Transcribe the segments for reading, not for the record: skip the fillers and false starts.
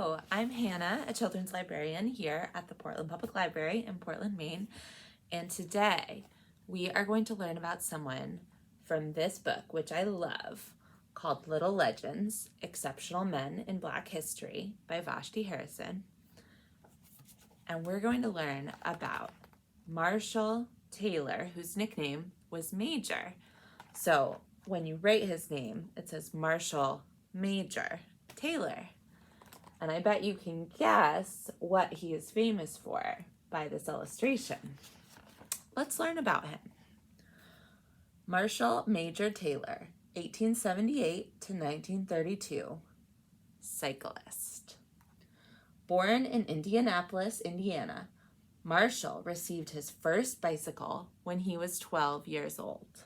Hello, I'm Hannah, a children's librarian here at the Portland Public Library in Portland, Maine. And today we are going to learn about someone from this book, which I love, called Little Legends, Exceptional Men in Black History by Vashti Harrison. And we're going to learn about Marshall Taylor, whose nickname was Major. So when you write his name, it says Marshall Major Taylor. And I bet you can guess what he is famous for by this illustration. Let's learn about him. Marshall Major Taylor, 1878 to 1932, cyclist. Born in Indianapolis, Indiana, Marshall received his first bicycle when he was 12 years old.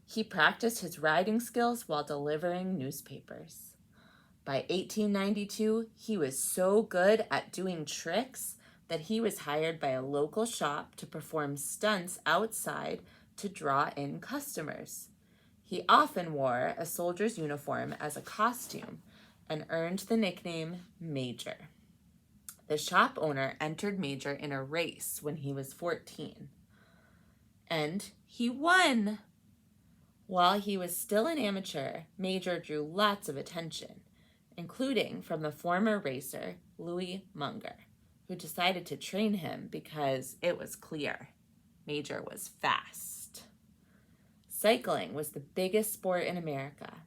He practiced his riding skills while delivering newspapers. By 1892, he was so good at doing tricks that he was hired by a local shop to perform stunts outside to draw in customers. He often wore a soldier's uniform as a costume and earned the nickname Major. The shop owner entered Major in a race when he was 14, and he won. While he was still an amateur, Major drew lots of attention, including from the former racer Louis Munger, who decided to train him because it was clear Major was fast. Cycling was the biggest sport in America,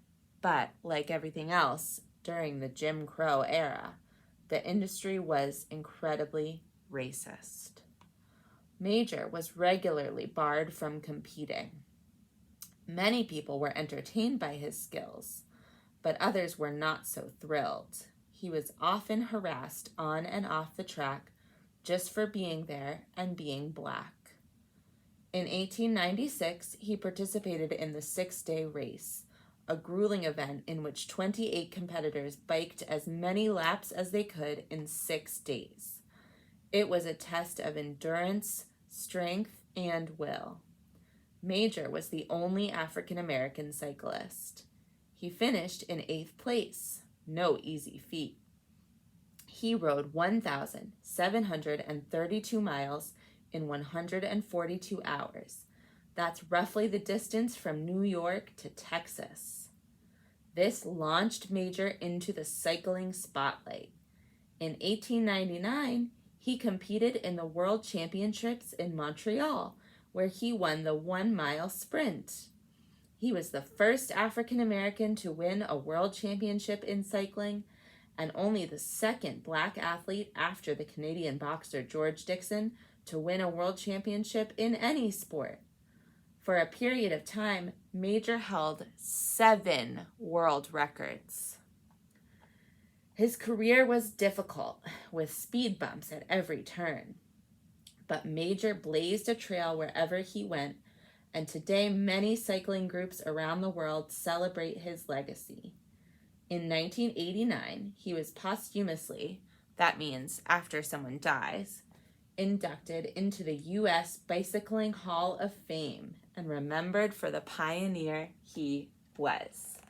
but like everything else during the Jim Crow era, the industry was incredibly racist. Major was regularly barred from competing. Many people were entertained by his skills, but others were not so thrilled. He was often harassed on and off the track just for being there and being black. In 1896, he participated in the 6-day race, a grueling event in which 28 competitors biked as many laps as they could in 6 days. It was a test of endurance, strength, and will. Major was the only African-American cyclist. He finished in 8th place, no easy feat. He rode 1,732 miles in 142 hours. That's roughly the distance from New York to Texas. This launched Major into the cycling spotlight. In 1899, he competed in the World Championships in Montreal, where he won the 1-mile sprint. He was the first African-American to win a world championship in cycling and only the second black athlete after the Canadian boxer George Dixon to win a world championship in any sport. For a period of time, Major held 7 world records. His career was difficult, with speed bumps at every turn. But Major blazed a trail wherever he went, and today many cycling groups around the world celebrate his legacy. In 1989, he was posthumously, that means after someone dies, inducted into the U.S. Bicycling Hall of Fame and remembered for the pioneer he was.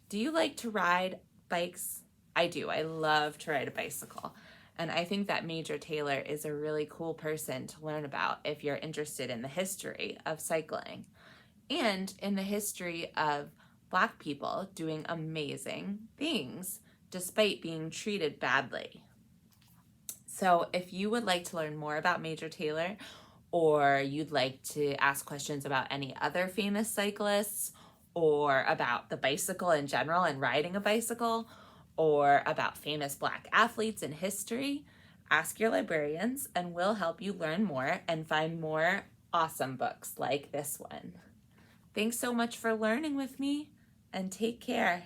Do you like to ride bikes? I do. I love to ride a bicycle. And I think that Major Taylor is a really cool person to learn about if you're interested in the history of cycling and in the history of Black people doing amazing things despite being treated badly. So if you would like to learn more about Major Taylor, or you'd like to ask questions about any other famous cyclists, or about the bicycle in general and riding a bicycle, or about famous Black athletes in history, ask your librarians and we'll help you learn more and find more awesome books like this one. Thanks so much for learning with me, and take care.